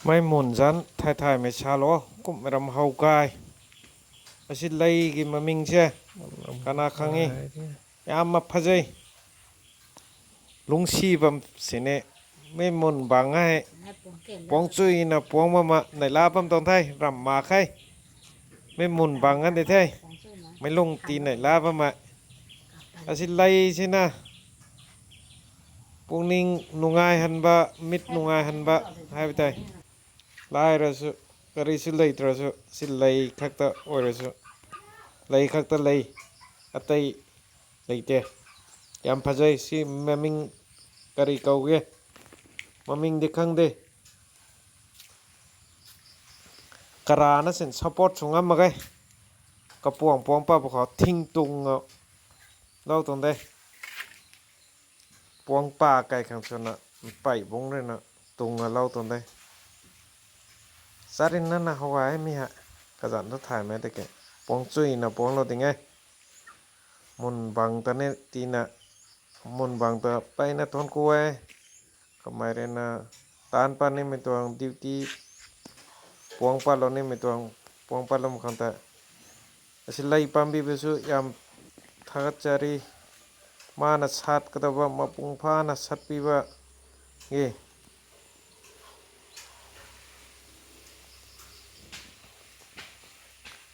ไม่หมุนจันถ่ายไม่ชาโลกุมรำเฮากายอาศิลัยกิมามิงเชคณะครั้งนี้ยามมาพะเจลุงชีบำสิเนไม่หมุนบางให้ปองจุยนะปองมาในลาบำตองไทยรำมาไข่ไม่หมุนบางกันได้ไทยไม่ลงตีในลาบมาอาศิลัยใช่นะปุงนิงนุงายหันบะมิดนุงายหันบะให้ไปไทยลายระสุกริสุลัยตระสุสิลัยคักตะโอระสุลัยคักตะลัยอัตัยลัยเตยามพะใจสิมะมิงกริเกาเกมะมิงเดคังเดกะรานะสินซัพพอร์ตสุงามมาไกกะปวงปวงป้าบ่ขอทิ้งตุงเล่าตรงได้ปวงป่าไก่ขังชนน่ะไปบงเลยนะตุงเล่าตรงได้สารินนั่นนะเขาไว้มีฮะกระสันทุกถ่ายไหมแต่แกปองจุยนะปองเราติงไงมุนบังตะเนตีนะมุนบังตะไปนะทนกูไว้ก็ไม่เรนะตานปันนี่ไม่ตัวดิวตี้ปวงปันเรานี่ไม่ตัวปวงปันเราไม่คันแต่สิไลปัมบีเบสุยามทักจารีมานะสัตกระว่ามาปุงพานะสัตปีว่าเงี้ย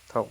เท่า